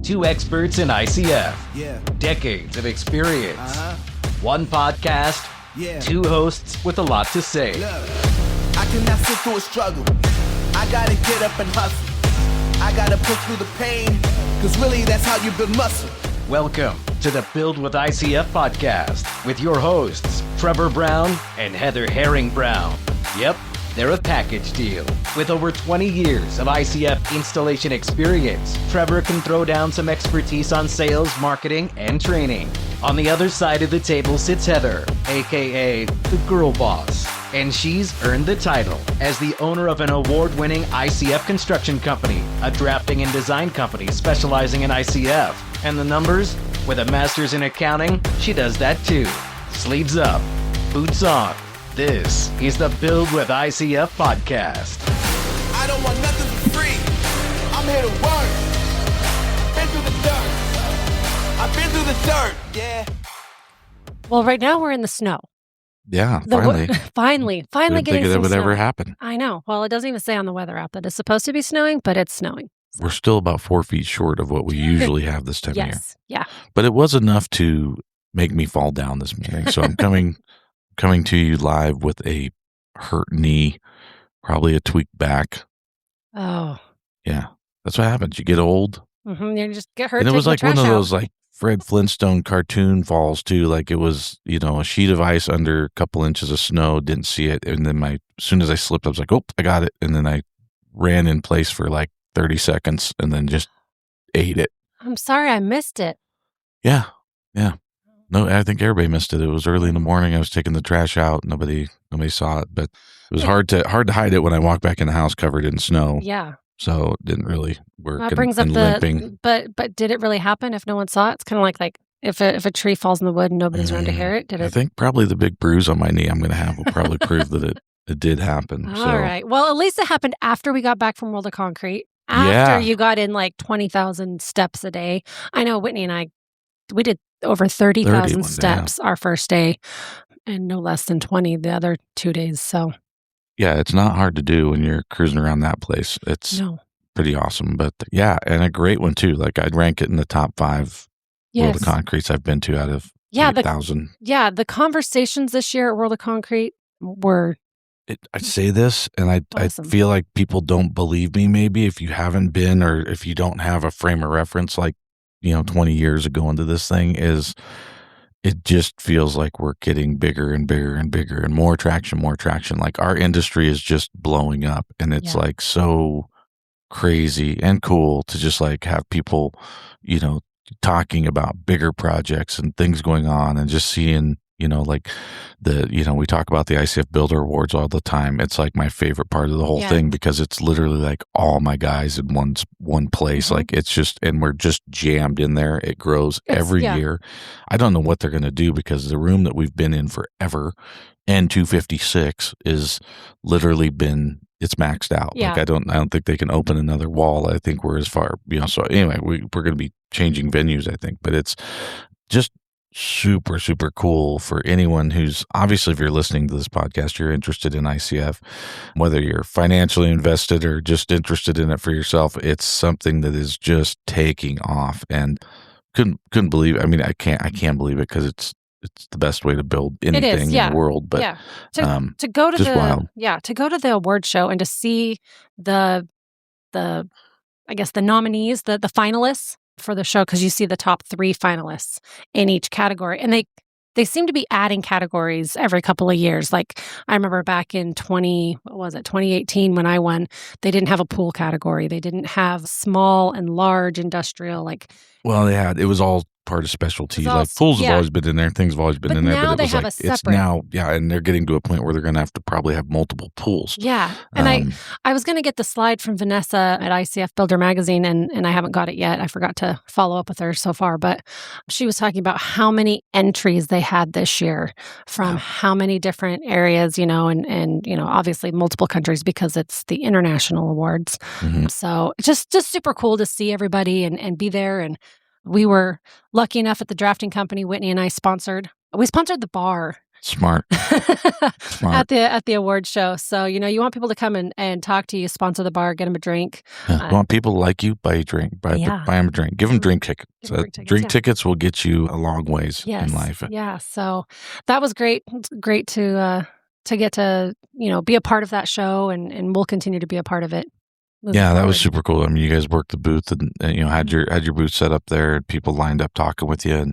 Two experts in ICF. Yeah. Decades of experience. One podcast. Yeah. Two hosts with a lot to say. Look, I cannot sit through a struggle. I gotta get up and hustle. I gotta push through the pain, cause really that's how you build muscle. Welcome to the Build With ICF podcast with your hosts, Trevor Brown and Heather Herring Brown. Yep, they're a package deal. With over 20 years of ICF installation experience, Trevor can throw down some expertise on sales, marketing, and training. On the other side of the table sits Heather, aka the girl boss, and she's earned the title as the owner of an award-winning ICF construction company, a drafting and design company specializing in ICF. And the numbers? With a master's in accounting, she does that too. Sleeves up, boots on. This is the Build With ICF podcast. I don't want nothing for free. I'm here to work. Been through the dirt. I've been through the dirt. Yeah. Well, right now we're in the snow. Yeah, Finally Didn't getting think that some would snow. ever happen. I know. Well, it doesn't even say on the weather app that it's supposed to be snowing, but it's snowing. We're still about 4 feet short of what we usually have this time of year. Yes. Yeah. But it was enough to make me fall down this morning. So I'm coming to you live with a hurt knee, probably a tweaked back. Oh. Yeah, that's what happens. You get old. Mm-hmm. You just get hurt. And it was taking like the one of trash those like Fred Flintstone cartoon falls too. Like it was, a sheet of ice under a couple inches of snow, didn't see it. And then as soon as I slipped, I was like, oh, I got it. And then I ran in place for like 30 seconds and then just ate it. I'm sorry I missed it. Yeah. No, I think everybody missed it. It was early in the morning. I was taking the trash out. Nobody saw it, but it was hard to hide it when I walked back in the house covered in snow. Yeah. So it didn't really work. That brings up limping. But did it really happen if no one saw it? It's kind of like if a tree falls in the wood and nobody's around to hear it. Did it? I think probably the big bruise on my knee I'm going to have will probably prove that it did happen. All right. Well, at least it happened after we got back from World of Concrete. After you got in like 20,000 steps a day. I know Whitney and I, we did over 30,000 steps our first day and no less than 20 the other 2 days. So yeah, it's not hard to do when you're cruising around that place. It's pretty awesome. But yeah, and a great one too. Like I'd rank it in the top 5 World of Concretes I've been to out of 8,000. The conversations this year at World of Concrete were... I say this, and awesome. I feel like people don't believe me maybe if you haven't been or if you don't have a frame of reference like, 20 years ago into this thing it just feels like we're getting bigger and bigger and bigger and more traction. Like our industry is just blowing up and it's like so crazy and cool to just like have people, talking about bigger projects and things going on and just seeing, like we talk about the ICF Builder Awards all the time. It's like my favorite part of the whole thing because it's literally like all my guys in one place. Mm-hmm. Like it's just, and we're just jammed in there. It grows every year. I don't know what they're going to do because the room that we've been in forever, N256, is literally it's maxed out. Yeah. Like I don't think they can open another wall. I think we're as far, so anyway, we're going to be changing venues, I think, but it's just super, super cool for anyone who's obviously, if you're listening to this podcast, you're interested in ICF, whether you're financially invested or just interested in it for yourself. It's something that is just taking off and couldn't believe it. I mean, I can't believe it because it's the best way to build anything in the world. But to go to wild. To go to the award show and to see the I guess the nominees, the finalists for the show, because you see the top 3 finalists in each category, and they seem to be adding categories every couple of years. Like I remember back in 2018 when I won, they didn't have a pool category. They didn't have small and large industrial. Well, it was all part of specialty. Like pools have always been in there, things have always been in there. Now but they it was have like, a separate. It's now, and they're getting to a point where they're going to have to probably have multiple pools. Yeah, and I was going to get the slide from Vanessa at ICF Builder Magazine, and I haven't got it yet. I forgot to follow up with her so far, but she was talking about how many entries they had this year from how many different areas, and obviously multiple countries because it's the international awards. Mm-hmm. So just super cool to see everybody and be there. And we were lucky enough at the drafting company, Whitney and I sponsored the bar Smart. at the award show. So, you want people to come and talk to you, sponsor the bar, get them a drink. Yeah. You want people to like you? Buy a drink. Buy them a drink. Give them drink tickets. Give 'em drink tickets, Drink tickets will get you a long ways in life. Yeah. So that was great. It's great to get to, be a part of that show, and we'll continue to be a part of it. Yeah, that was super cool. I mean, you guys worked the booth and had your booth set up there, and people lined up talking with you,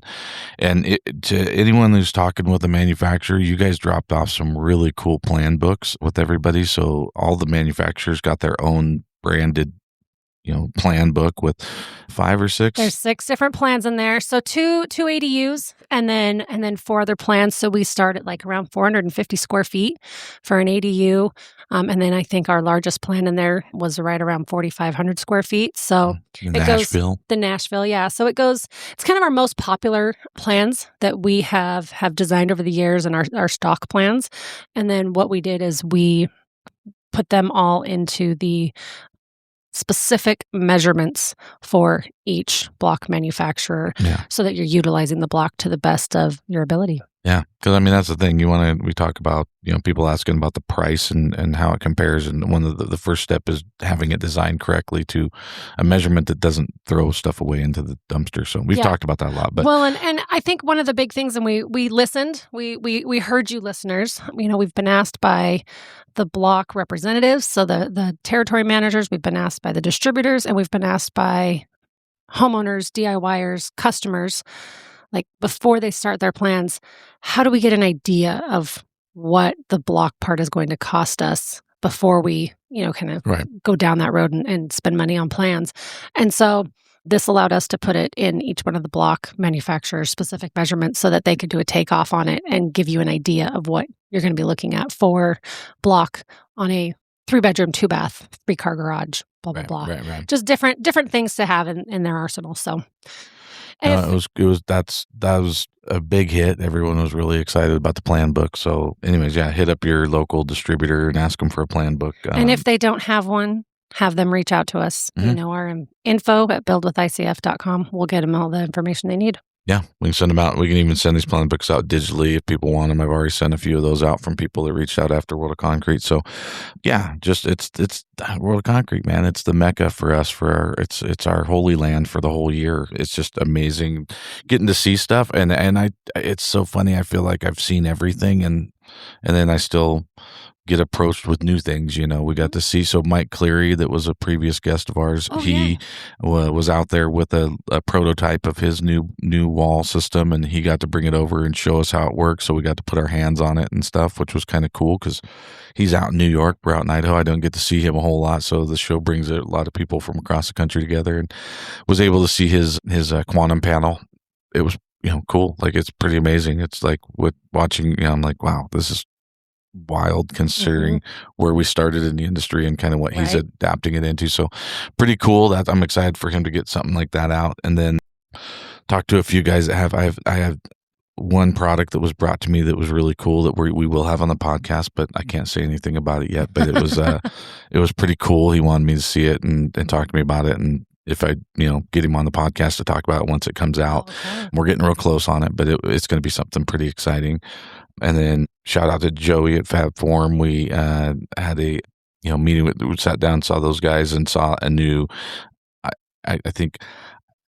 and to anyone who's talking with a manufacturer, you guys dropped off some really cool plan books with everybody. So all the manufacturers got their own branded plan book with 5 or 6. There's 6 different plans in there. So two ADUs and then 4 other plans. So we start at like around 450 square feet for an ADU. And then I think our largest plan in there was right around 4,500 square feet. So the Nashville. Yeah. So it's kind of our most popular plans that we have designed over the years, and our stock plans. And then what we did is we put them all into the specific measurements for each block manufacturer, so that you're utilizing the block to the best of your ability. Yeah, because I mean that's the thing. We talk about people asking about the price and how it compares, and one of the first step is having it designed correctly to a measurement that doesn't throw stuff away into the dumpster. So we've talked about that a lot. But and I think one of the big things, and we listened, we heard you listeners. We've been asked by the block representatives, so the territory managers. We've been asked by the distributors, and we've been asked by homeowners, DIYers, customers. Like before they start their plans, how do we get an idea of what the block part is going to cost us before we, kind of go down that road and spend money on plans? And so this allowed us to put it in each one of the block manufacturers' specific measurements so that they could do a takeoff on it and give you an idea of what you're going to be looking at for block on a 3-bedroom, 2-bath, 3-car garage, blah, blah, blah. Right. Just different things to have in their arsenal. So that was a big hit. Everyone was really excited about the plan book. So anyways, hit up your local distributor and ask them for a plan book. And if they don't have one, have them reach out to us. Our info at buildwithicf.com. We'll get them all the information they need. Yeah, we can send them out. We can even send these plan books out digitally if people want them. I've already sent a few of those out from people that reached out after World of Concrete. So, yeah, just it's World of Concrete, man. It's the mecca for us. It's our holy land for the whole year. It's just amazing getting to see stuff, and it's so funny. I feel like I've seen everything, and then I still get approached with new things. We got to see, so Mike Cleary, that was a previous guest of ours, was out there with a prototype of his new wall system, and he got to bring it over and show us how it works. So we got to put our hands on it and stuff, which was kind of cool because he's out in New York, we're out in Idaho. I don't get to see him a whole lot, so the show brings a lot of people from across the country together, and was able to see his quantum panel. It was cool. Like, it's pretty amazing. It's like with watching, I'm like, wow, this is wild considering where we started in the industry and kind of what he's adapting it into. So pretty cool. That I'm excited for him to get something like that out. And then talk to a few guys that I have one product that was brought to me that was really cool that we will have on the podcast, but I can't say anything about it yet. But it was pretty cool. He wanted me to see it and talk to me about it, and if I get him on the podcast to talk about it once it comes out. We're getting real close on it, but it's going to be something pretty exciting. And then shout out to Joey at Fab Form. We had a meeting we sat down, saw those guys, and saw a new. I think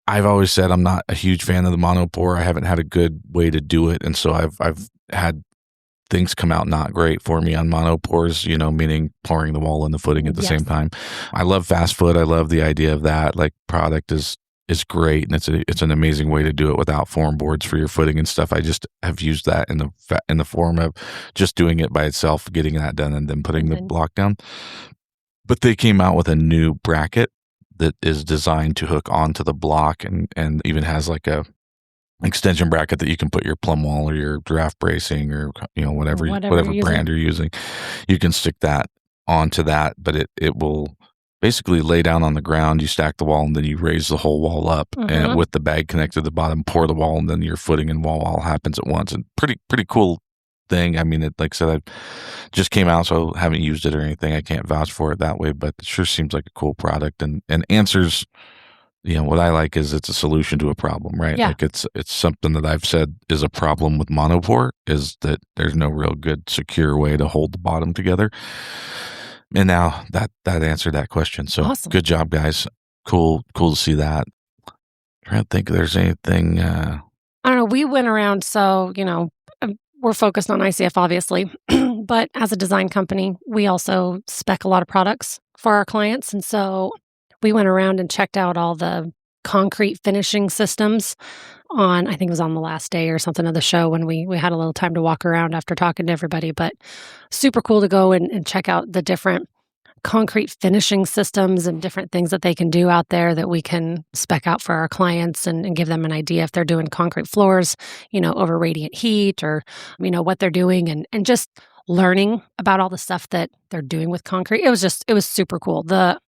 I've always said I'm not a huge fan of the monopore. I haven't had a good way to do it, and so I've had things come out not great for me on monopores. Meaning pouring the wall and the footing at the same time. I love fast foot. I love the idea of that. Like, product is great, and it's an amazing way to do it without form boards for your footing and stuff. I just have used that in the form of just doing it by itself, getting that done, and then putting the block down. But they came out with a new bracket that is designed to hook onto the block, and even has like a extension bracket that you can put your plumb wall or your giraffe bracing or whatever brand you're using. You can stick that onto that, but it will basically lay down on the ground. You stack the wall, and then you raise the whole wall up, and with the bag connected to the bottom, pour the wall, and then your footing and wall all happens at once. And pretty cool thing. I mean, like I said, I just came out, so I haven't used it or anything. I can't vouch for it that way, but it sure seems like a cool product and answers what I like is it's a solution to a problem, right? Yeah. Like it's something that I've said is a problem with monopore is that there's no real good secure way to hold the bottom together. And now that answered that question. So Awesome. Good job, guys. Cool to see that. Trying to think if there's anything. I don't know. We went around, so, we're focused on ICF, obviously, but as a design company, we also spec a lot of products for our clients. And so we went around and checked out all the concrete finishing systems I think it was on the last day or something of the show when we had a little time to walk around after talking to everybody. But super cool to go and check out the different concrete finishing systems and different things that they can do out there that we can spec out for our clients and give them an idea if they're doing concrete floors, over radiant heat or, what they're doing and just learning about all the stuff that they're doing with concrete. It was super cool. The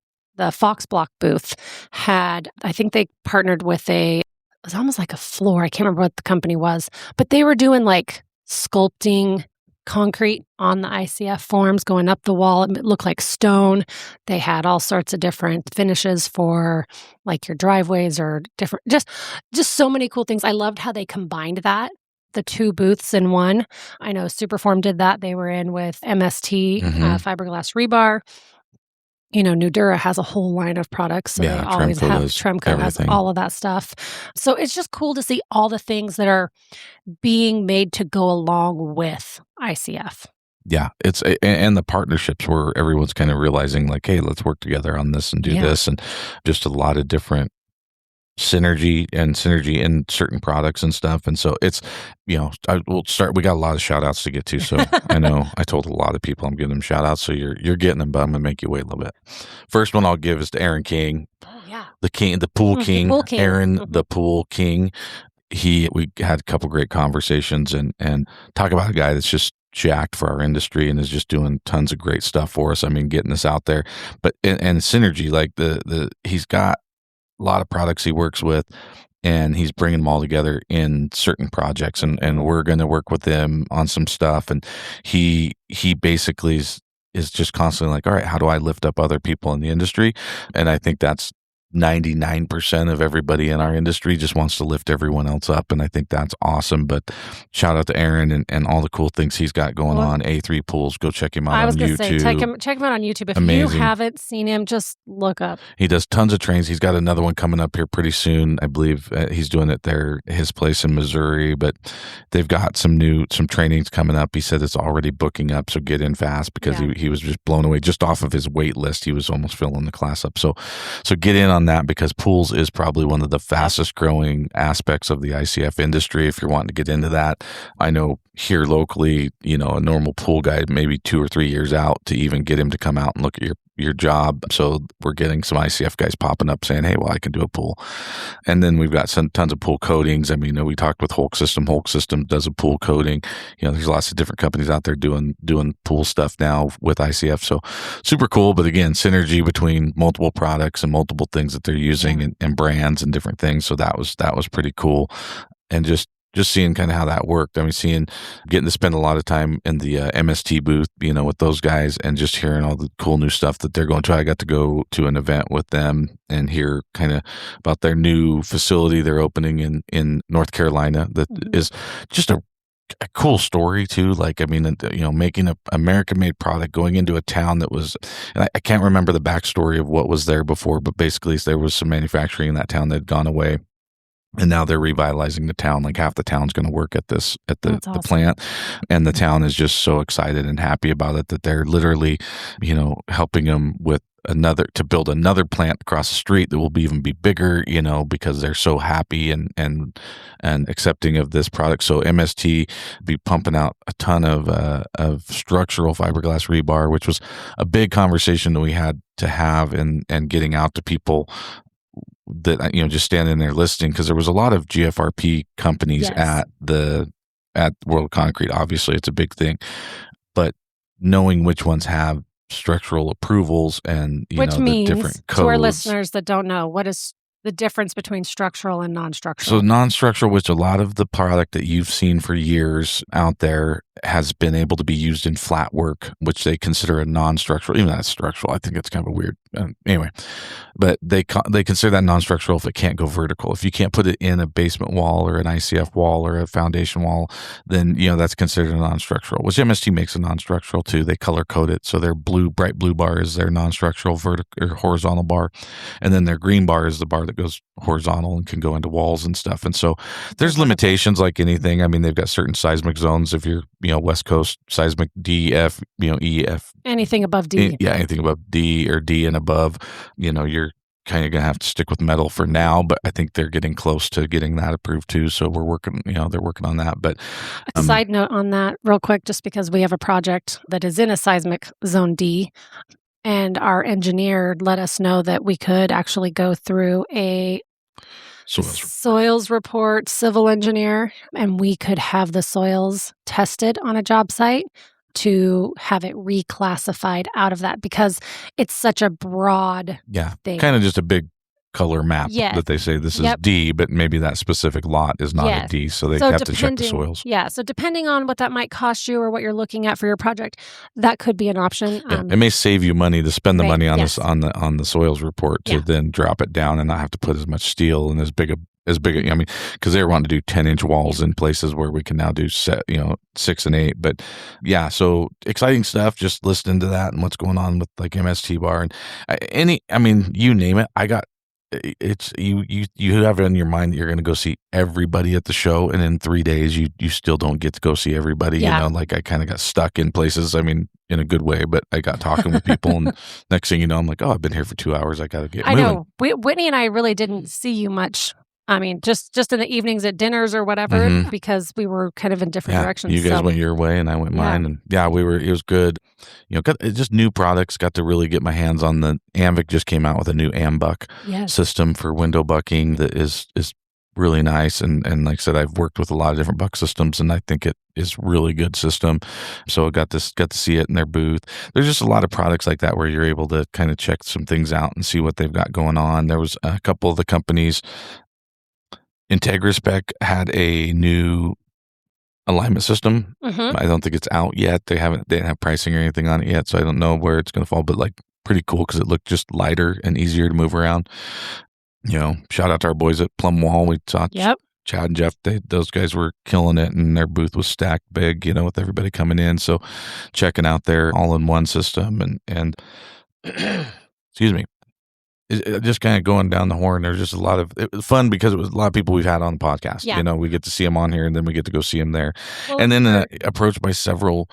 Fox Block booth had, I think they partnered with it was almost like a floor. I can't remember what the company was, but they were doing like sculpting concrete on the ICF forms going up the wall. It looked like stone. They had all sorts of different finishes for like your driveways or different, just so many cool things. I loved how they combined that, the two booths in one. I know Superform did that. They were in with MST, fiberglass rebar. Nudura has a whole line of products. So they always Tremco have, does Tremco everything. has all of that stuff. So it's just cool to see all the things that are being made to go along with ICF. Yeah, and the partnerships where everyone's kind of realizing like, hey, let's work together on this and do this, and just a lot of different synergy in certain products and stuff. And so it's, we'll start. We got a lot of shout outs to get to. So I know I told a lot of people I'm giving them shout outs. So you're getting them, but I'm going to make you wait a little bit. First one I'll give is to Aaron King. Oh, yeah. The king, the pool king, Pool king. Aaron, the pool king. We had a couple great conversations and talk about a guy that's just jacked for our industry and is just doing tons of great stuff for us. I mean, getting us out there, but and synergy, like he's got a lot of products he works with and he's bringing them all together in certain projects and we're going to work with him on some stuff. And he basically is just constantly like, all right, how do I lift up other people in the industry? And I think that's 99% of everybody in our industry just wants to lift everyone else up. And I think that's awesome. But shout out to Aaron and all the cool things he's got going on. A3 Pools, go check him out on YouTube. I was going to say, check him out on YouTube. If Amazing. You haven't seen him, just look up. He does tons of trains. He's got another one coming up here pretty soon. I believe he's doing it there, his place in Missouri, but they've got some trainings coming up. He said it's already booking up. So get in fast because he was just blown away just off of his wait list. He was almost filling the class up. So get in on that because pools is probably one of the fastest growing aspects of the ICF industry. If you're wanting to get into that, I know here locally, a normal pool guy, maybe 2 or 3 years out to even get him to come out and look at your job. So we're getting some ICF guys popping up saying, hey, well, I can do a pool. And then we've got tons of pool coatings. I mean, we talked with Hulk System. Hulk System does a pool coating. There's lots of different companies out there doing pool stuff now with ICF. So super cool. But again, synergy between multiple products and multiple things that they're using and brands and different things. So that was pretty cool. And just seeing kind of how that worked. I mean, getting to spend a lot of time in the MST booth, with those guys and just hearing all the cool new stuff that they're going to try. I got to go to an event with them and hear kind of about their new facility they're opening in North Carolina that is just a cool story too. Like, I mean, making an American-made product going into a town that was, and I can't remember the backstory of what was there before, but basically there was some manufacturing in that town that had gone away. And now they're revitalizing the town. Like half the town's going to work at the awesome. plant. And the town is just so excited and happy about it that they're literally, helping them with to build another plant across the street that will even be bigger, because they're so happy and accepting of this product. So MST be pumping out a ton of structural fiberglass rebar, which was a big conversation that we had to have and getting out to people that just standing there listening, because there was a lot of GFRP companies at World Concrete. Obviously it's a big thing, but knowing which ones have structural approvals and which means, the different codes. To our listeners that don't know, what is the difference between structural and non-structural? So non-structural, which a lot of the product that you've seen for years out there has been able to be used in flat work, which they consider a non-structural. Even that's structural. I think it's kind of a weird. Anyway, but they consider that non-structural if it can't go vertical. If you can't put it in a basement wall or an ICF wall or a foundation wall, then that's considered a non-structural. Which MST makes a non-structural too. They color code it, so their bright blue bar is their non-structural vertical or horizontal bar, and then their green bar is the bar that goes horizontal and can go into walls and stuff. And so there's limitations like anything. I mean, they've got certain seismic zones. If you're West Coast seismic D, F, E, F. Anything above D. Yeah, anything above D or D and above, you're kind of going to have to stick with metal for now, but I think they're getting close to getting that approved too. So we're working, they're working on that. But a side note on that real quick, just because we have a project that is in a seismic zone D, and our engineer let us know that we could actually go through a soils report, civil engineer, and we could have the soils tested on a job site to have it reclassified out of that, because it's such a broad thing. Kind of just a big color map that they say this is D, but maybe that specific lot is not a D, so they have to check the soils. Yeah, so depending on what that might cost you or what you're looking at for your project, that could be an option. It may save you money to spend the money on this on the soils report to then drop it down and not have to put as much steel and as big a because they were wanting to do 10-inch walls in places where we can now do 6 and 8. But so exciting stuff. Just listening to that and what's going on with like MST bar and you name it. I got. It's you have it in your mind that you're going to go see everybody at the show, and in 3 days you still don't get to go see everybody. Like I kind of got stuck in places. I mean, in a good way, but I got talking with people, and next thing you know, I'm like, oh, I've been here for 2 hours. I got to get moving. I know. Whitney and I really didn't see you much. I mean, just in the evenings at dinners or whatever, because we were kind of in different directions. You guys went your way and I went mine. And it was good. Got just new products, got to really get my hands on the Anvik just came out with a new Ambuck system for window bucking that is really nice. And like I said, I've worked with a lot of different buck systems, and I think it is really good system. So I got to see it in their booth. There's just a lot of products like that where you're able to kind of check some things out and see what they've got going on. There was a couple of the companies. IntegraSpec had a new alignment system. I don't think it's out yet. They didn't have pricing or anything on it yet, so I don't know where it's going to fall, but like pretty cool because it looked just lighter and easier to move around. Shout out to our boys at Plum Wall. We saw Chad and Jeff. Those guys were killing it, and their booth was stacked big, with everybody coming in. So checking out their all-in-one system and excuse me. Just kind of going down the horn. There's just it was fun because it was a lot of people we've had on the podcast. We get to see them on here, and then we get to go see them there. Well, and then approached by several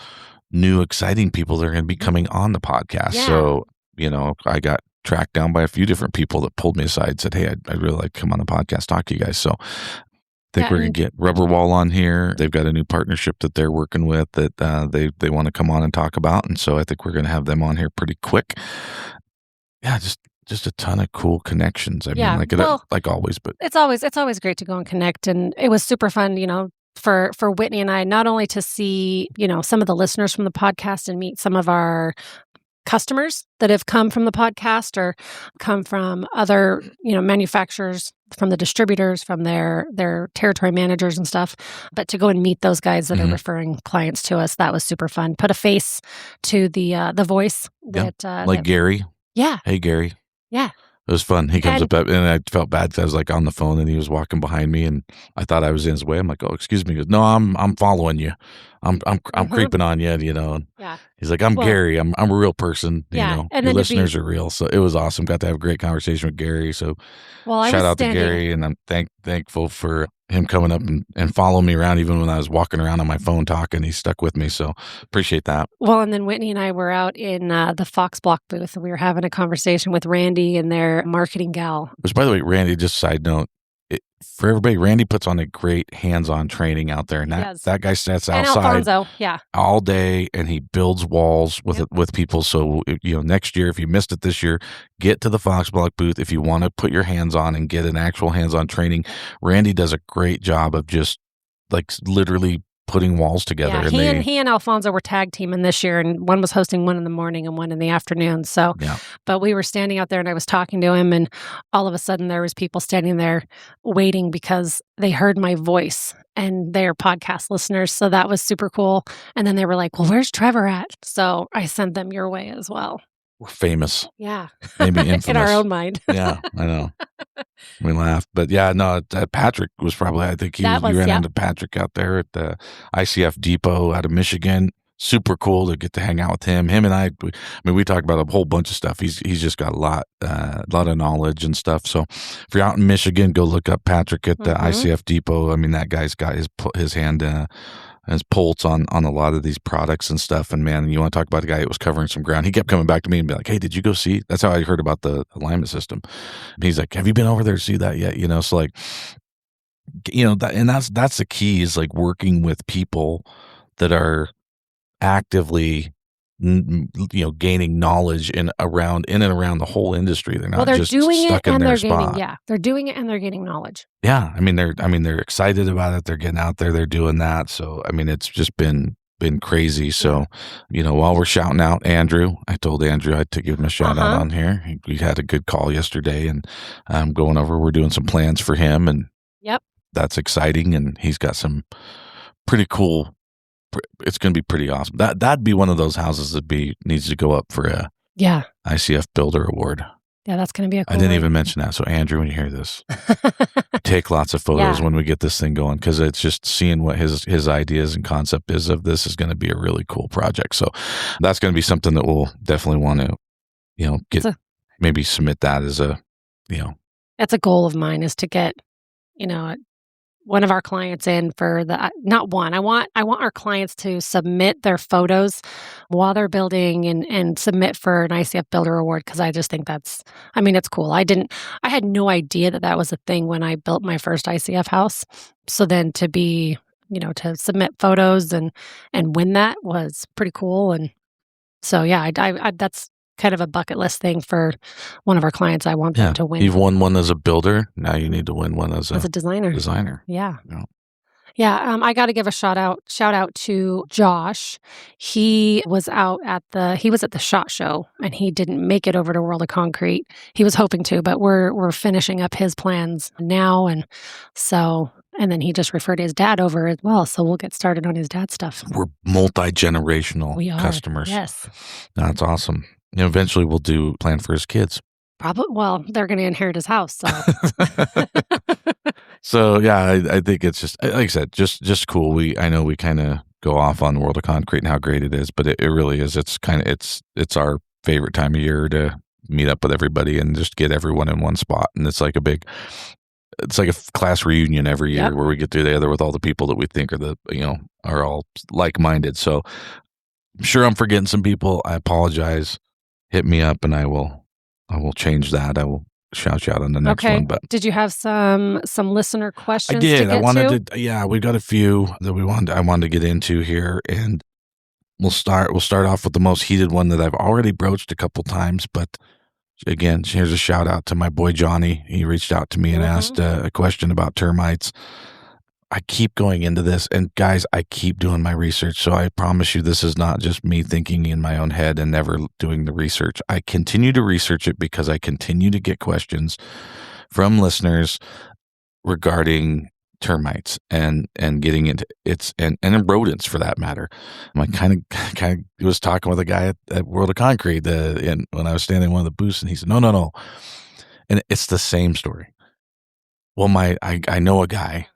new exciting people that are going to be coming on the podcast. Yeah. So, I got tracked down by a few different people that pulled me aside and said, hey, I'd really like to come on the podcast, talk to you guys. So I think we're going to get Rubber Wall on here. They've got a new partnership that they're working with that they want to come on and talk about. And so I think we're going to have them on here pretty quick. Yeah, just a ton of cool connections. I mean, like always, but it's always great to go and connect. And it was super fun, for Whitney and I, not only to see, some of the listeners from the podcast and meet some of our customers that have come from the podcast or come from other, manufacturers, from the distributors, from their territory managers and stuff, but to go and meet those guys that are referring clients to us. That was super fun. Put a face to the voice that Gary. Yeah. Hey, Gary. Yeah. It was fun. He comes up and I felt bad because I was like on the phone and he was walking behind me and I thought I was in his way. I'm like, oh, excuse me. He goes, no, I'm following you. I'm creeping on you, And he's like, I'm Gary. I'm a real person. And your listeners are real. So it was awesome. Got to have a great conversation with Gary. So shout out to Gary, and I'm thankful for him coming up and following me around even when I was walking around on my phone talking. He stuck with me. So appreciate that. Well, and then Whitney and I were out in the Fox Block booth and we were having a conversation with Randy and their marketing gal. Which, by the way, Randy, just a side note, for everybody, Randy puts on a great hands-on training out there. And that guy sits outside all day and he builds walls with people. So, next year, if you missed it this year, get to the Fox Block booth. If you want to put your hands on and get an actual hands-on training, Randy does a great job of just like literally putting walls together. Yeah, he and Alfonso were tag teaming this year, and one was hosting one in the morning and one in the afternoon. So, but we were standing out there, and I was talking to him, and all of a sudden there was people standing there waiting because they heard my voice, and they're podcast listeners. So that was super cool. And then they were like, "Well, where's Trevor at?" So I sent them your way as well. We're famous. Yeah. Maybe infamous. In our own mind. Yeah, I know. We laughed. But yeah, no, Patrick was probably, I think you ran into Patrick out there at the ICF Depot out of Michigan. Super cool to get to hang out with him. Him and I mean, we talked about a whole bunch of stuff. He's just got a lot of knowledge and stuff. So if you're out in Michigan, go look up Patrick at the ICF Depot. I mean, that guy's got his hand his pulse on a lot of these products and stuff. And man, you want to talk about a guy that was covering some ground. He kept coming back to me and be like, "Hey, did you go see?" That's how I heard about the alignment system. And he's like, "Have you been over there to see that yet?" So like, that's the key, is like working with people that are actively gaining knowledge in and around the whole industry. They're not just stuck in their spot. They're doing it and they're gaining knowledge. Yeah, I mean they're excited about it. They're getting out there. They're doing that. So I mean, it's just been crazy. So while we're shouting out Andrew, I told Andrew I'd to give him a shout out on here. We had a good call yesterday, and going over. We're doing some plans for him, and that's exciting. And he's got some pretty cool. It's going to be pretty awesome. That'd be one of those houses that needs to go up for a ICF Builder Award. Yeah, that's going to be a cool I didn't even mention that. So Andrew, when you hear this, take lots of photos when we get this thing going, because it's just seeing what his ideas and concept is of this is going to be a really cool project. So that's going to be something that we'll definitely want to, maybe submit that as a. That's a goal of mine, is to get, one of our clients in for not one. I want our clients to submit their photos while they're building and submit for an ICF Builder Award, because I just think it's cool. I had no idea that was a thing when I built my first ICF house. So then to be, to submit photos and win that was pretty cool. And so, I that's kind of a bucket list thing for one of our clients. I want them to win. You've won one as a builder. Now you need to win one as a designer. Yeah. I got to give a shout out to Josh. He was at the SHOT Show, and he didn't make it over to World of Concrete. He was hoping to, but we're finishing up his plans now, and then he just referred his dad over as well. So we'll get started on his dad's stuff. We're multi-generational customers. Yes. That's awesome. Eventually we'll do plan for his kids. Probably. Well, they're going to inherit his house. So, so I think it's just, like I said, just cool. I know we kind of go off on World of Concrete and how great it is, but it really is. It's it's our favorite time of year to meet up with everybody and just get everyone in one spot. And it's like a class reunion every year where we get together with all the people that we think are all like-minded. So I'm sure I'm forgetting some people. I apologize. Hit me up and I will change that. I will shout you out on the next one. But did you have some listener questions? I did. I wanted to. Yeah, we got a few that I wanted to get into here, and we'll start off with the most heated one that I've already broached a couple times. But again, here's a shout out to my boy Johnny. He reached out to me and asked a question about termites. I keep going into this, and guys, I keep doing my research. So I promise you, this is not just me thinking in my own head and never doing the research. I continue to research it because I continue to get questions from listeners regarding termites and getting into and rodents for that matter. I kind of was talking with a guy at World of Concrete and when I was standing in one of the booths, and he said, no. And it's the same story. Well, I know a guy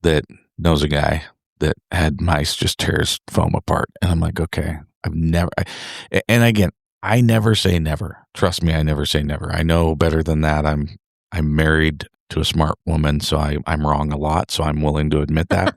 that knows a guy that had mice just tear his foam apart. And I'm like, okay, and again, I never say never. Trust me, I never say never. I know better than that. I'm married to a smart woman, so I'm wrong a lot. So I'm willing to admit that.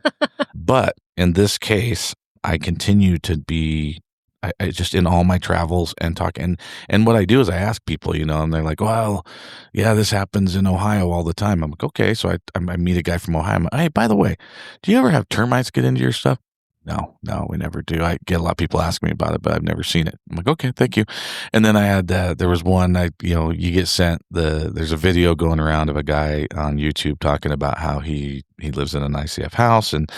But in this case, I continue to be, I just in all my travels and talk and what I do is I ask people, and they're like, well, yeah, this happens in Ohio all the time. I'm like, okay. So I meet a guy from Ohio. I'm like, hey, by the way, do you ever have termites get into your stuff? No, we never do. I get a lot of people asking me about it, but I've never seen it. I'm like, okay, thank you. And then I had, there was one, you get sent there's a video going around of a guy on YouTube talking about how he lives in an ICF house, and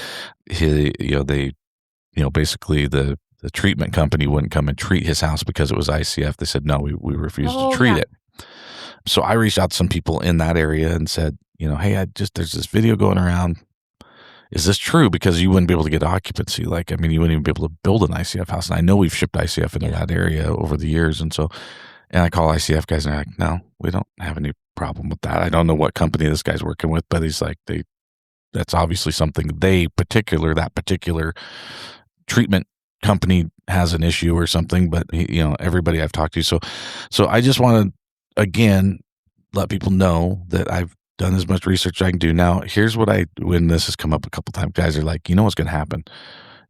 basically the treatment company wouldn't come and treat his house because it was ICF. They said, no, we refuse to treat it. So I reached out to some people in that area and said, hey, there's this video going around. Is this true? Because you wouldn't be able to get occupancy. You wouldn't even be able to build an ICF house. And I know we've shipped ICF into that area over the years. And I call ICF guys and they're like, no, we don't have any problem with that. I don't know what company this guy's working with, but he's like, that's obviously something that particular treatment company has an issue or something. But everybody I've talked to. So I just want to, again, let people know that I've done as much research I can do. Now, here's when this has come up a couple times, guys are like, you know what's going to happen?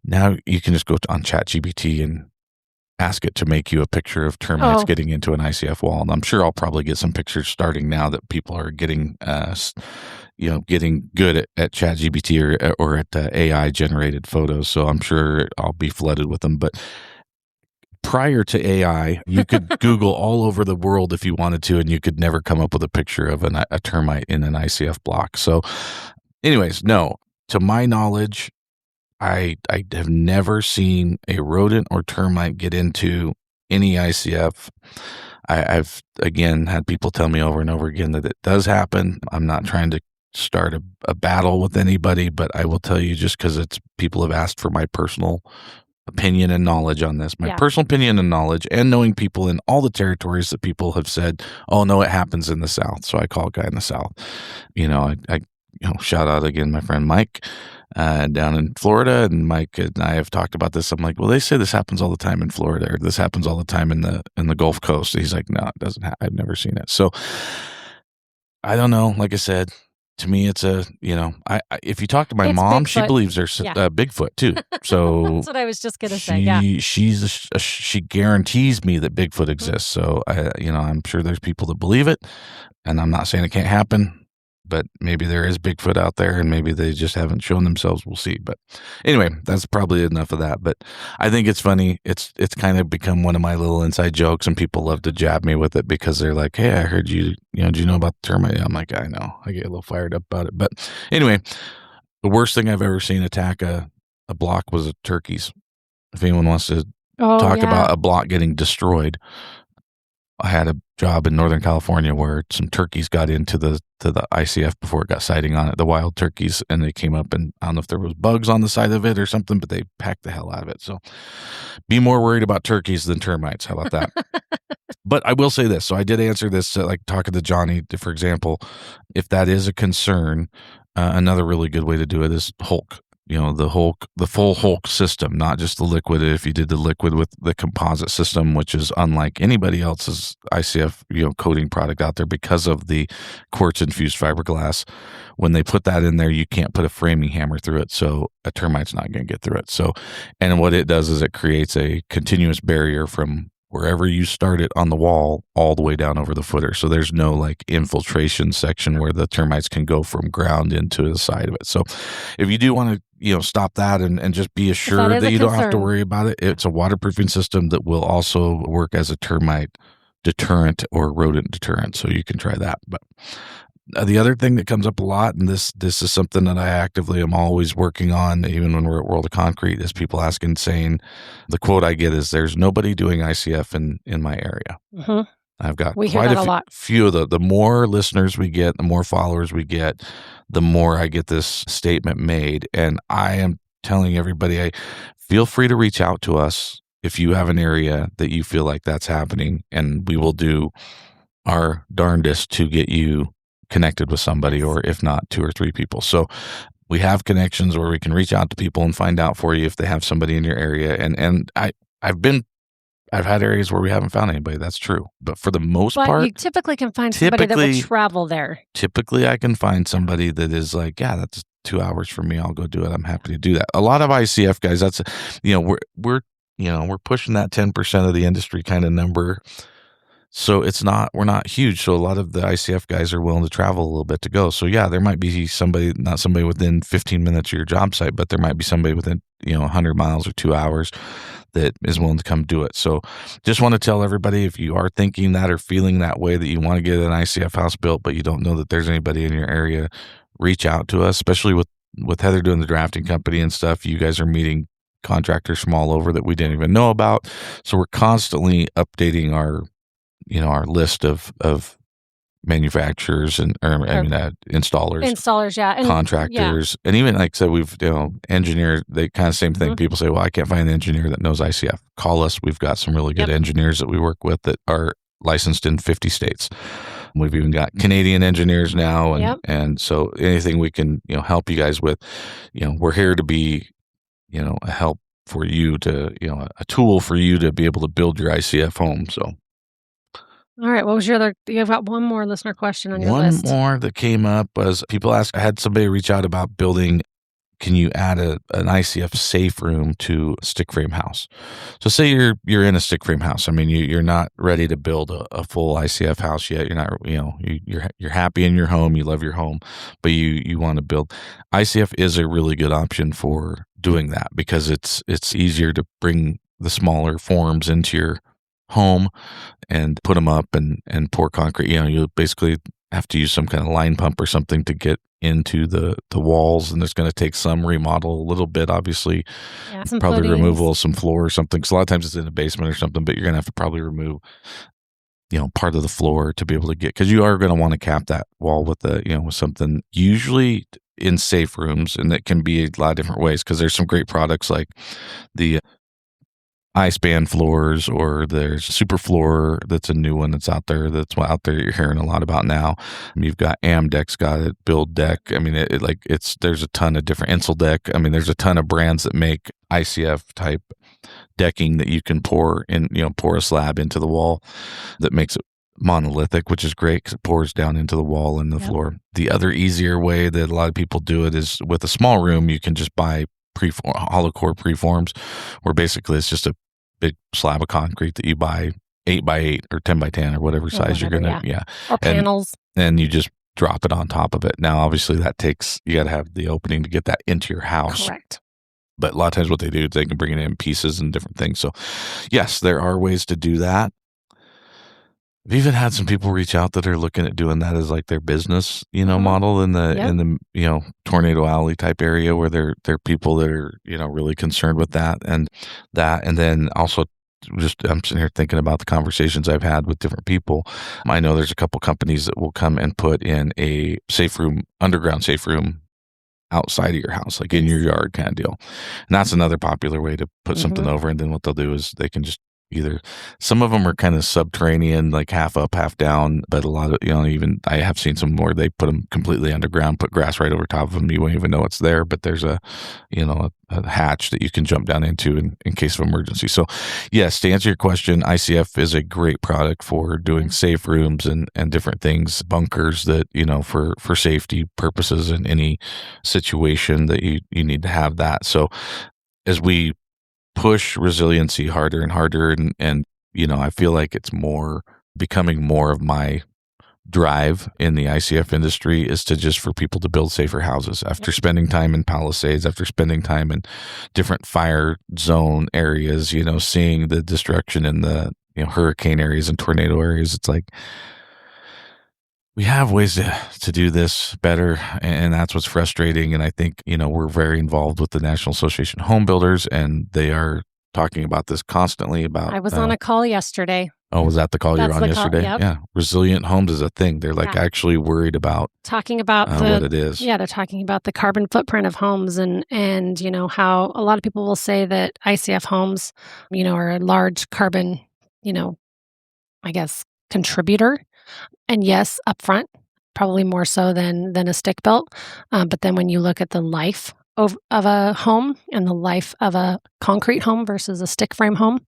Now you can just go on ChatGPT and ask it to make you a picture of termites getting into an ICF wall. And I'm sure I'll probably get some pictures starting now that people are getting, getting good at ChatGPT or at AI generated photos. So I'm sure I'll be flooded with them. But prior to AI, you could Google all over the world if you wanted to, and you could never come up with a picture of a termite in an ICF block. So anyways, no, to my knowledge, I have never seen a rodent or termite get into any ICF. I've, again, had people tell me over and over again that it does happen. I'm not trying to start a battle with anybody, but I will tell you, just because people have asked for my personal opinion and knowledge on this, personal opinion and knowledge, and knowing people in all the territories that people have said, oh no, it happens in the South. So I call a guy in the South. I shout out again my friend Mike down in Florida, and Mike and I have talked about this. I'm like, well, they say this happens all the time in Florida, or this happens all the time in the Gulf Coast. He's like, no, it doesn't. I've never seen it. So I don't know. Like I said, to me, it's if you talk to my mom, she believes there's Bigfoot too. So that's what I was just going to say. Yeah. She guarantees me that Bigfoot exists. So I'm sure there's people that believe it, and I'm not saying it can't happen, but maybe there is Bigfoot out there and maybe they just haven't shown themselves. We'll see. But anyway, that's probably enough of that. But I think it's funny. It's kind of become one of my little inside jokes, and people love to jab me with it because they're like, hey, I heard do you know about the termite? I'm like, I know. I get a little fired up about it. But anyway, the worst thing I've ever seen attack a block was turkeys. If anyone wants to talk about a block getting destroyed, I had a job in Northern California where some turkeys got into the ICF before it got sighting on it, the wild turkeys, and they came up, and I don't know if there was bugs on the side of it or something, but they packed the hell out of it. So be more worried about turkeys than termites. How about that? But I will say this. So I did answer this, like talking to Johnny, for example, if that is a concern, another really good way to do it is Hulk. The full Hulk system, not just the liquid. If you did the liquid with the composite system, which is unlike anybody else's ICF, coating product out there because of the quartz infused fiberglass, when they put that in there, you can't put a framing hammer through it. So a termite's not going to get through it. So, and what it does is it creates a continuous barrier from wherever you start it on the wall all the way down over the footer. So there's no like infiltration section where the termites can go from ground into the side of it. So if you do want to, stop that and just be assured that you don't have to worry about it, it's a waterproofing system that will also work as a termite deterrent or rodent deterrent. So you can try that. But the other thing that comes up a lot, and this is something that I actively am always working on, even when we're at World of Concrete, is people asking, saying, the quote I get is, there's nobody doing ICF in my area. Mm-hmm. I've got quite a few of the more listeners we get, the more followers we get, the more I get this statement made. And I am telling everybody, feel free to reach out to us if you have an area that you feel like that's happening, and we will do our darndest to get you connected with somebody, or if not, 2 or 3 people. So we have connections where we can reach out to people and find out for you if they have somebody in your area. And I've had areas where we haven't found anybody. That's true. But for the most part, you typically can find somebody that will travel there. Typically I can find somebody that is like, yeah, that's 2 hours for me. I'll go do it. I'm happy to do that. A lot of ICF guys, that's, we're pushing that 10% of the industry kind of number. So we're not huge. So a lot of the ICF guys are willing to travel a little bit to go. So yeah, there might be not somebody within 15 minutes of your job site, but there might be somebody within 100 miles or 2 hours that is willing to come do it. So just want to tell everybody, if you are thinking that or feeling that way, that you want to get an ICF house built, but you don't know that there's anybody in your area, reach out to us, especially with Heather doing the drafting company and stuff. You guys are meeting contractors from all over that we didn't even know about. So we're constantly updating our list of manufacturers and installers, yeah, and contractors, and even like I said, we've engineers. They kind of same thing. People say, "Well, I can't find an engineer that knows ICF." Call us. We've got some really good engineers that we work with that are licensed in 50 states. We've even got Canadian engineers now, and so anything we can help you guys with, we're here to be a help for you to a tool for you to be able to build your ICF home. So. All right. What was your other? You've got one more listener question on your list. One more that came up was people asked. I had somebody reach out about building. Can you add an ICF safe room to a stick frame house? So say you're in a stick frame house. I mean, you're not ready to build a full ICF house yet. You're not. You're happy in your home. You love your home, but you want to build. ICF is a really good option for doing that because it's easier to bring the smaller forms into your home and put them up and pour concrete. You basically have to use some kind of line pump or something to get into the walls, and it's going to take some remodel, a little bit, obviously, probably footings. Removal of some floor or something. So a lot of times it's in a basement or something, but you're going to have to probably remove part of the floor to be able to get, because you are going to want to cap that wall with with something, usually in safe rooms, and that can be a lot of different ways, because there's some great products like the ice band floors, or there's Super Floor. That's a new one that's out there. You're hearing a lot about now. You've got Amdeck's got it, Build Deck. I mean, there's a ton of different Insel Deck. I mean, there's a ton of brands that make ICF type decking that you can pour a slab into the wall that makes it monolithic, which is great because it pours down into the wall and the floor. The other easier way that a lot of people do it is with a small room. You can just buy hollow core preforms, where basically it's just a big slab of concrete that you buy 8x8 or 10x10 or whatever size you're gonna or panels, and you just drop it on top of it. Now obviously you got to have the opening to get that into your house. Correct. But a lot of times what they do is they can bring it in pieces and different things. So yes, there are ways to do that. I've even had some people reach out that are looking at doing that as like their business, model in the Tornado Alley type area, where they're people that are, really concerned with that. And then also I'm sitting here thinking about the conversations I've had with different people. I know there's a couple companies that will come and put in a safe room, underground safe room outside of your house, like in your yard kind of deal. And that's another popular way to put something over. And then what they'll do is they can just some of them are kind of subterranean, like half up, half down, but a lot of, even I have seen some where they put them completely underground, put grass right over top of them. You won't even know it's there, but there's a hatch that you can jump down into in case of emergency. So yes, to answer your question, ICF is a great product for doing safe rooms and different things, bunkers that, for safety purposes in any situation that you need to have that. So as we push resiliency harder and harder, and I feel like it's becoming more of my drive in the ICF industry is to just for people to build safer houses after spending time in Palisades, after spending time in different fire zone areas, seeing the destruction in the hurricane areas and tornado areas. It's like we have ways to do this better, and that's what's frustrating. And I think, we're very involved with the National Association of Home Builders, and they are talking about this constantly. I was on a call yesterday. Oh, was that the call you were on yesterday? Yep. Yeah. Resilient homes is a thing. They're actually worried about talking about what it is. Yeah, they're talking about the carbon footprint of homes and how a lot of people will say that ICF homes, are a large carbon, I guess, contributor. And yes, upfront, probably more so than a stick built. But then when you look at the life of a home and the life of a concrete home versus a stick frame home,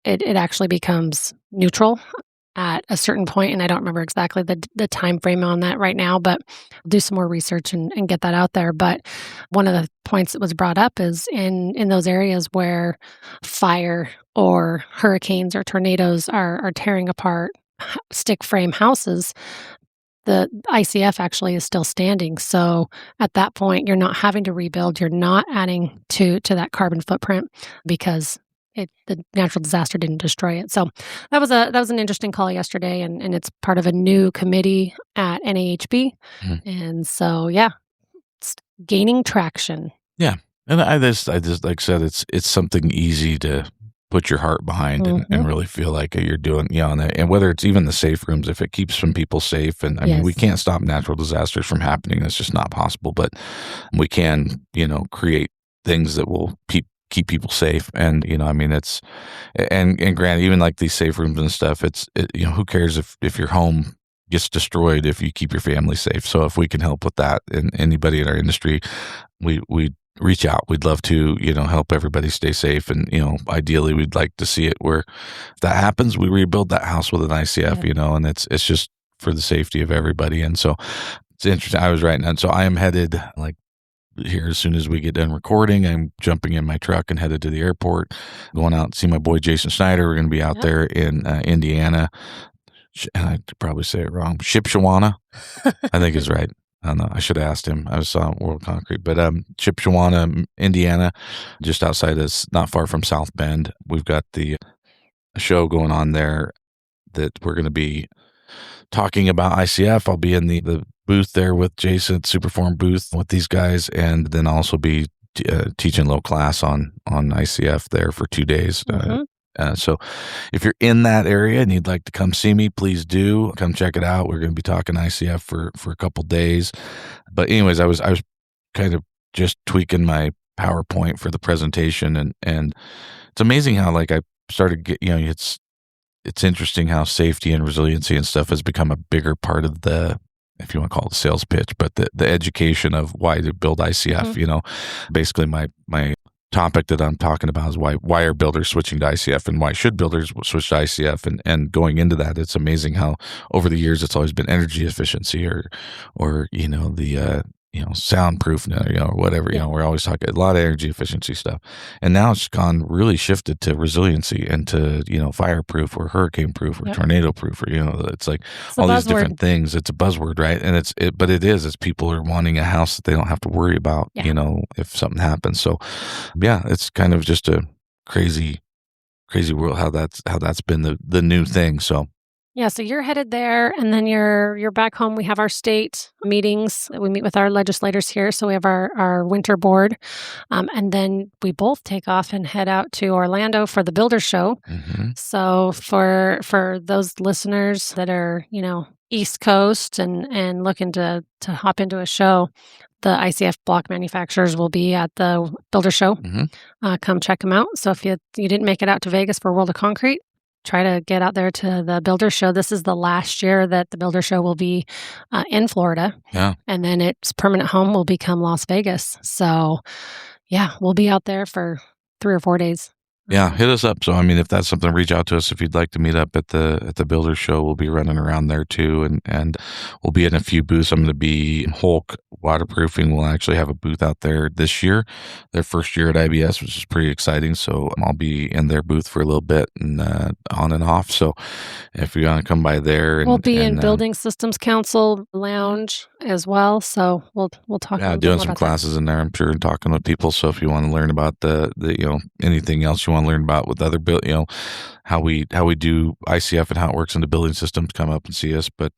it actually becomes neutral at a certain point. And I don't remember exactly the time frame on that right now, but I'll do some more research and get that out there. But one of the points that was brought up is in those areas where fire or hurricanes or tornadoes are tearing apart stick frame houses, the ICF actually is still standing. So at that point, you're not having to rebuild. You're not adding to that carbon footprint because the natural disaster didn't destroy it. So that was an interesting call yesterday, and it's part of a new committee at NAHB. And so it's gaining traction. Yeah. And I just like I said, it's something easy to put your heart behind and really feel like you're doing, and whether it's even the safe rooms, if it keeps some people safe. And I mean, we can't stop natural disasters from happening. That's just not possible, but we can, create things that will keep people safe. And, I mean, it's, and granted, even like these safe rooms and stuff, who cares if your home gets destroyed if you keep your family safe. So if we can help with that, and anybody in our industry, we reach out. We'd love to, help everybody stay safe. And, ideally we'd like to see it where if that happens, we rebuild that house with an ICF, and it's just for the safety of everybody. And so it's interesting. I was writing, and so I am headed like here as soon as we get done recording. I'm jumping in my truck and headed to the airport, going out and see my boy Jason Snyder. We're going to be out there in Indiana. And I probably say it wrong. Shipshawana, I think is right. I don't know. I should have asked him. I saw World Concrete, but Shipshawana, Indiana, just outside us, not far from South Bend. We've got the show going on there that we're going to be talking about ICF. I'll be in the booth there with Jason, Superform booth with these guys, and then also be teaching a little class on ICF there for 2 days. So if you're in that area and you'd like to come see me, please do come check it out. We're going to be talking ICF for a couple days. But anyways, I was kind of just tweaking my PowerPoint for the presentation, and it's amazing how like I started it's interesting how safety and resiliency and stuff has become a bigger part of the, if you want to call it a sales pitch, but the education of why to build ICF. Basically my topic that I'm talking about is why are builders switching to ICF, and why should builders switch to ICF? And going into that, it's amazing how over the years it's always been energy efficiency or the soundproof, or whatever. We're always talking a lot of energy efficiency stuff, and now it's really shifted to resiliency and to fireproof or hurricane proof or tornado proof, or it's like it's all these different things. It's a buzzword, right? And but it's people are wanting a house that they don't have to worry about, if something happens. So yeah, it's kind of just a crazy world how that's been the new thing. So yeah, so you're headed there, and then you're back home. We have our state meetings. We meet with our legislators here, so we have our winter board, and then we both take off and head out to Orlando for the Builder Show. So for those listeners that are East Coast and looking to hop into a show, the ICF block manufacturers will be at the Builder Show. Come check them out. So if you didn't make it out to Vegas for World of Concrete, try to get out there to the Builder Show. This is the last year that the Builder Show will be in Florida. Yeah. And then its permanent home will become Las Vegas. So, yeah, we'll be out there for 3 or 4 days. Yeah, hit us up. So, I mean, if that's something, reach out to us if you'd like to meet up at the Builder Show. We'll be running around there too, and we'll be in a few booths. I'm going to be Hulk Waterproofing. We'll actually have a booth out there this year, their first year at IBS, which is pretty exciting. So I'll be in their booth for a little bit and on and off. So if you want to come by there, we'll be in Building Systems Council Lounge as well. So we'll talk. Yeah, doing some classes in there, I'm sure, and talking with people. So if you want to learn about the anything else you want to learn about with other how we do ICF and how it works in the building systems, come up and see us. But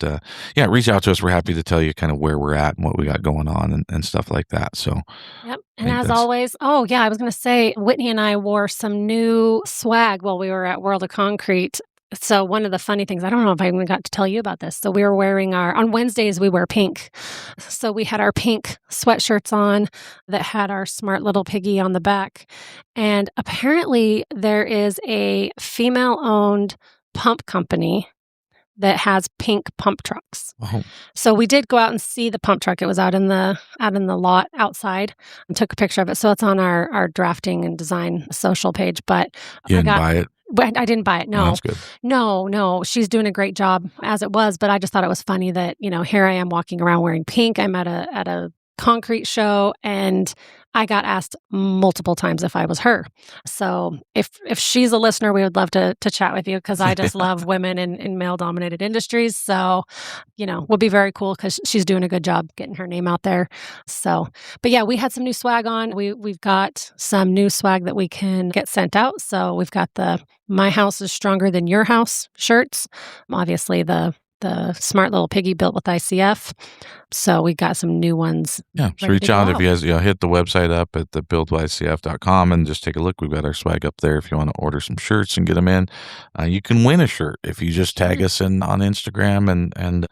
yeah, reach out to us. We're happy to tell you kind of where we're at and what we got going on and stuff like that. So yep. And as always, I was going to say, Whitney and I wore some new swag while we were at World of Concrete. So one of the funny things, I don't know if I even got to tell you about this. So we were wearing on Wednesdays, we wear pink. So we had our pink sweatshirts on that had our smart little piggy on the back. And apparently there is a female-owned pump company that has pink pump trucks. Oh. So we did go out and see the pump truck. It was out in the lot outside, and took a picture of it. So it's on our drafting and design social page. But you didn't buy it? I didn't buy it. No, that's good. No, she's doing a great job as it was. But I just thought it was funny that here I am walking around wearing pink. I'm at a concrete show, and I got asked multiple times if I was her. So if she's a listener, we would love to chat with you, because I just love women in male-dominated industries. So, would be very cool, because she's doing a good job getting her name out there. So, but yeah, we had some new swag on. We've got some new swag that we can get sent out. So we've got the "My House is Stronger Than Your House" shirts. Obviously, the Smart Little Piggy Built with ICF. So we got some new ones. Yeah. So reach out if you guys hit the website up at the buildwithicf.com and just take a look. We've got our swag up there if you want to order some shirts and get them in. You can win a shirt if you just tag us in on Instagram and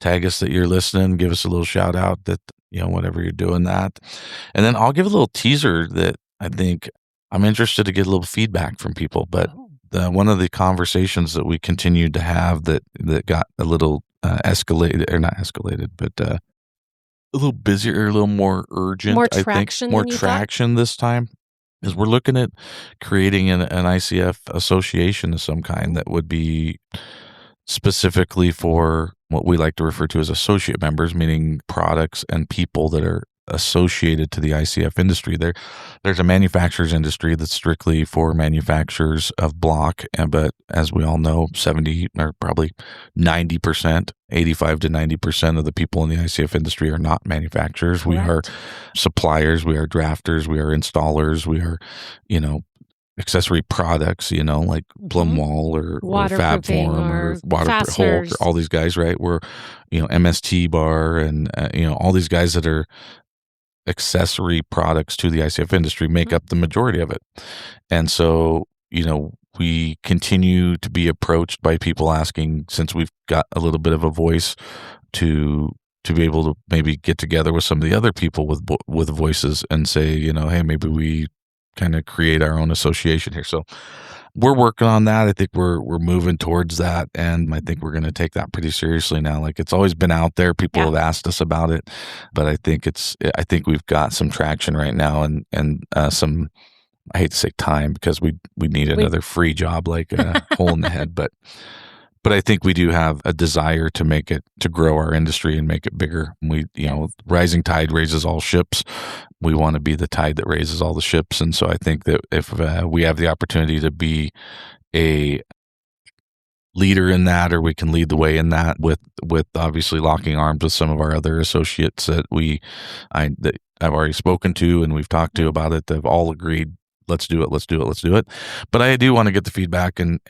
tag us that you're listening, give us a little shout out that, whatever you're doing that. And then I'll give a little teaser that I think I'm interested to get a little feedback from people, but one of the conversations that we continued to have that got a little escalated, or not escalated, but a little busier, a little more urgent, more traction, more traction this time, is we're looking at creating an ICF association of some kind that would be specifically for what we like to refer to as associate members, meaning products and people that are associated to the ICF industry. There's a manufacturer's industry that's strictly for manufacturers of block, but as we all know, 70 or probably 90%, 85 to 90% of the people in the ICF industry are not manufacturers. Correct. We are suppliers, we are drafters, we are installers, we are, accessory products, like plumb wall or fab form or waterproof, all these guys, right? We're, MST bar and, all these guys that are accessory products to the ICF industry make up the majority of it. And so, we continue to be approached by people asking, since we've got a little bit of a voice, to be able to maybe get together with some of the other people with voices and say, hey, maybe we kind of create our own association here. So we're working on that. I think we're moving towards that, and I think we're going to take that pretty seriously now. Like, it's always been out there. People have asked us about it, but I think we've got some traction right now, and some, I hate to say time, because we need another free job, like a hole in the head, but I think we do have a desire to grow our industry and make it bigger. We, rising tide raises all ships. We want to be the tide that raises all the ships. And so I think that if we have the opportunity to be a leader in that, or we can lead the way in that with obviously locking arms with some of our other associates that that I've already spoken to and we've talked to about it, they've all agreed, let's do it. But I do want to get the feedback and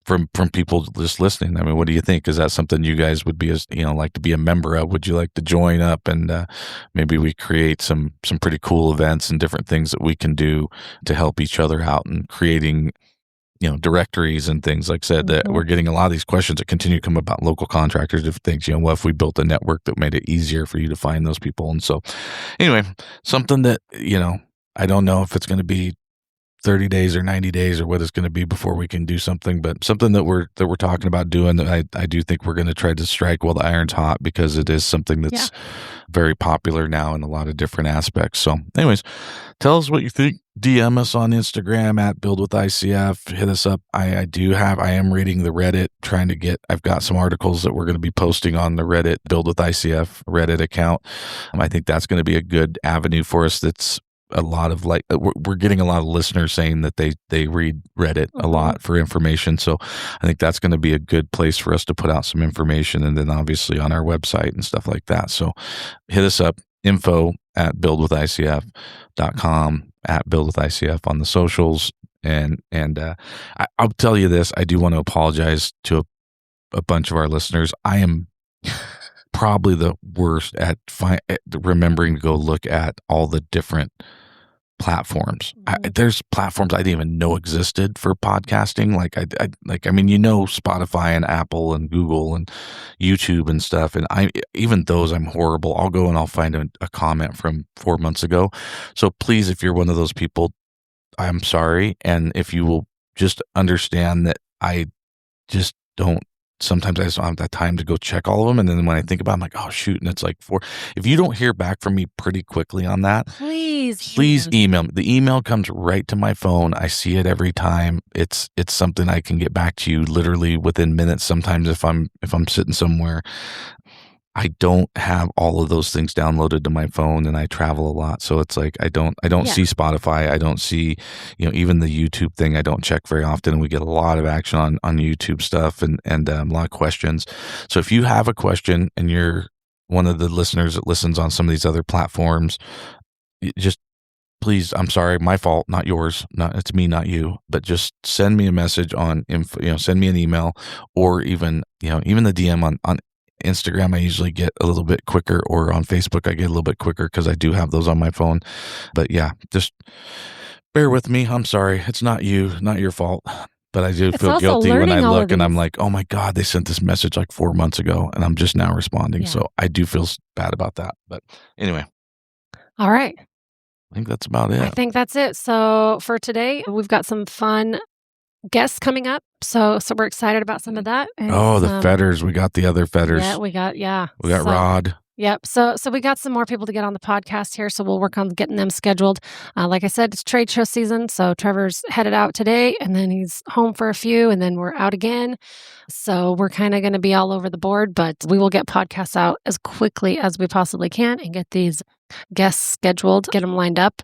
from people just listening. I mean, what do you think? Is that something you guys would be, like to be a member of? Would you like to join up and maybe we create some pretty cool events and different things that we can do to help each other out and creating, directories and things. Like I said, that we're getting a lot of these questions that continue to come about local contractors, different things. What if we built a network that made it easier for you to find those people? And so anyway, something that, I don't know if it's going to be 30 days or 90 days or what it's going to be before we can do something, but something that we're talking about doing, that I do think we're going to try to strike while the iron's hot, because it is something that's very popular now in a lot of different aspects. So anyways, tell us what you think. DM us on Instagram at Build With ICF. Hit us up. I am reading the Reddit, I've got some articles that we're going to be posting on the Reddit, Build With ICF Reddit account. I think that's going to be a good avenue for us. That's a lot of we're getting a lot of listeners saying that they read Reddit a lot for information. So I think that's going to be a good place for us to put out some information, and then obviously on our website and stuff like that. So hit us up, info@buildwithicf.com, at Build With ICF on the socials. And I'll tell you this, I do want to apologize to a bunch of our listeners. I am probably the worst at remembering to go look at all the different platforms. There's platforms I didn't even know existed for podcasting. Spotify and Apple and Google and YouTube and stuff. And even those, I'm horrible. I'll go and I'll find a comment from 4 months ago. So please, if you're one of those people, I'm sorry. And if you will just understand that I just don't, sometimes I just don't have that time to go check all of them. And then when I think about it, I'm like, oh, shoot. And it's like 4. If you don't hear back from me pretty quickly on that, please email me. The email comes right to my phone. I see it every time. It's something I can get back to you literally within minutes. Sometimes if I'm sitting somewhere, I don't have all of those things downloaded to my phone, and I travel a lot. So it's like I don't see Spotify. I don't see, even the YouTube thing I don't check very often. And we get a lot of action on YouTube stuff and a lot of questions. So if you have a question and you're one of the listeners that listens on some of these other platforms, just please, I'm sorry, my fault, not yours. It's me, not you. But just send me a message on info, send me an email, or even the DM on Instagram. I usually get a little bit quicker, or on Facebook I get a little bit quicker because I do have those on my phone. But yeah, just bear with me. I'm sorry. It's not you, not your fault. But I do feel guilty when I look and I'm like, oh my God, they sent this message like 4 months ago and I'm just now responding. Yeah. So I do feel bad about that. But anyway. All right. I think that's about it. I think that's it. So for today, we've got some fun guests coming up. So we're excited about some of that. And the fetters. We got the other fetters. Yeah, we got Rod. Yep. So we got some more people to get on the podcast here. So we'll work on getting them scheduled. Like I said, it's trade show season. So Trevor's headed out today and then he's home for a few and then we're out again. So we're kind of going to be all over the board, but we will get podcasts out as quickly as we possibly can and get these guests scheduled, get them lined up.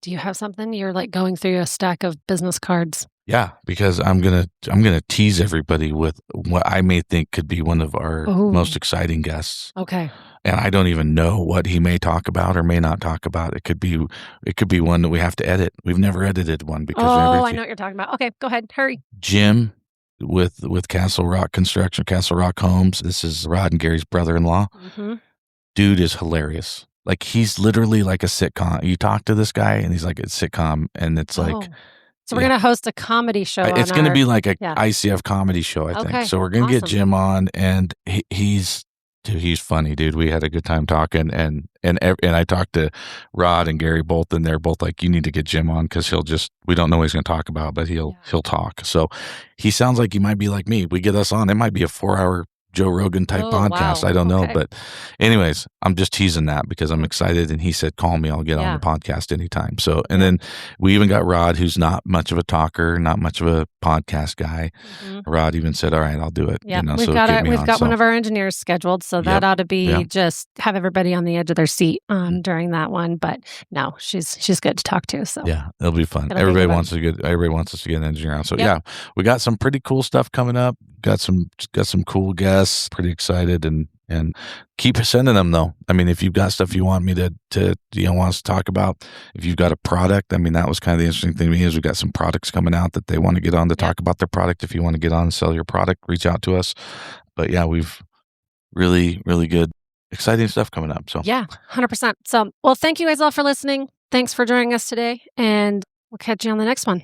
Do you have something? You're like going through a stack of business cards. Yeah, because I'm gonna tease everybody with what I may think could be one of our most exciting guests. Okay. And I don't even know what he may talk about or may not talk about. It could be one that we have to edit. We've never edited one because I know what you're talking about. Okay, go ahead, hurry. Jim with Castle Rock Construction, Castle Rock Homes. This is Rod and Gary's brother-in-law. Mm-hmm. Dude is hilarious. Like he's literally like a sitcom. You talk to this guy and he's like a sitcom, and it's like. So we're going to host a comedy show. It's going to be like a ICF comedy show, I think. So we're going to get Jim on, and he's funny, dude. We had a good time talking, and I talked to Rod and Gary both, and they're both like, you need to get Jim on because we don't know what he's going to talk about, but he'll talk. So he sounds like he might be like me. We get us on, it might be a 4-hour Joe Rogan type podcast. Wow. I don't know. But anyways, I'm just teasing that because I'm excited. And he said, call me. I'll get on the podcast anytime. So, and then we even got Rod, who's not much of a talker, not much of a podcast guy. Mm-hmm. Rod even said, all right, I'll do it. Yeah, we've got one of our engineers scheduled. So that ought to be just have everybody on the edge of their seat during that one. But no, she's good to talk to. So yeah, it'll be fun. Everybody wants us to get an engineer on. So we got some pretty cool stuff coming up. Got some cool guests. Pretty excited and keep sending them though. I mean, if you've got stuff you want me to want us to talk about, if you've got a product, I mean, that was kind of the interesting thing to me is we've got some products coming out that they want to get on to talk about their product. If you want to get on and sell your product, reach out to us. But yeah, we've really, really good, exciting stuff coming up. So yeah, 100%. So, well, thank you guys all for listening. Thanks for joining us today and we'll catch you on the next one.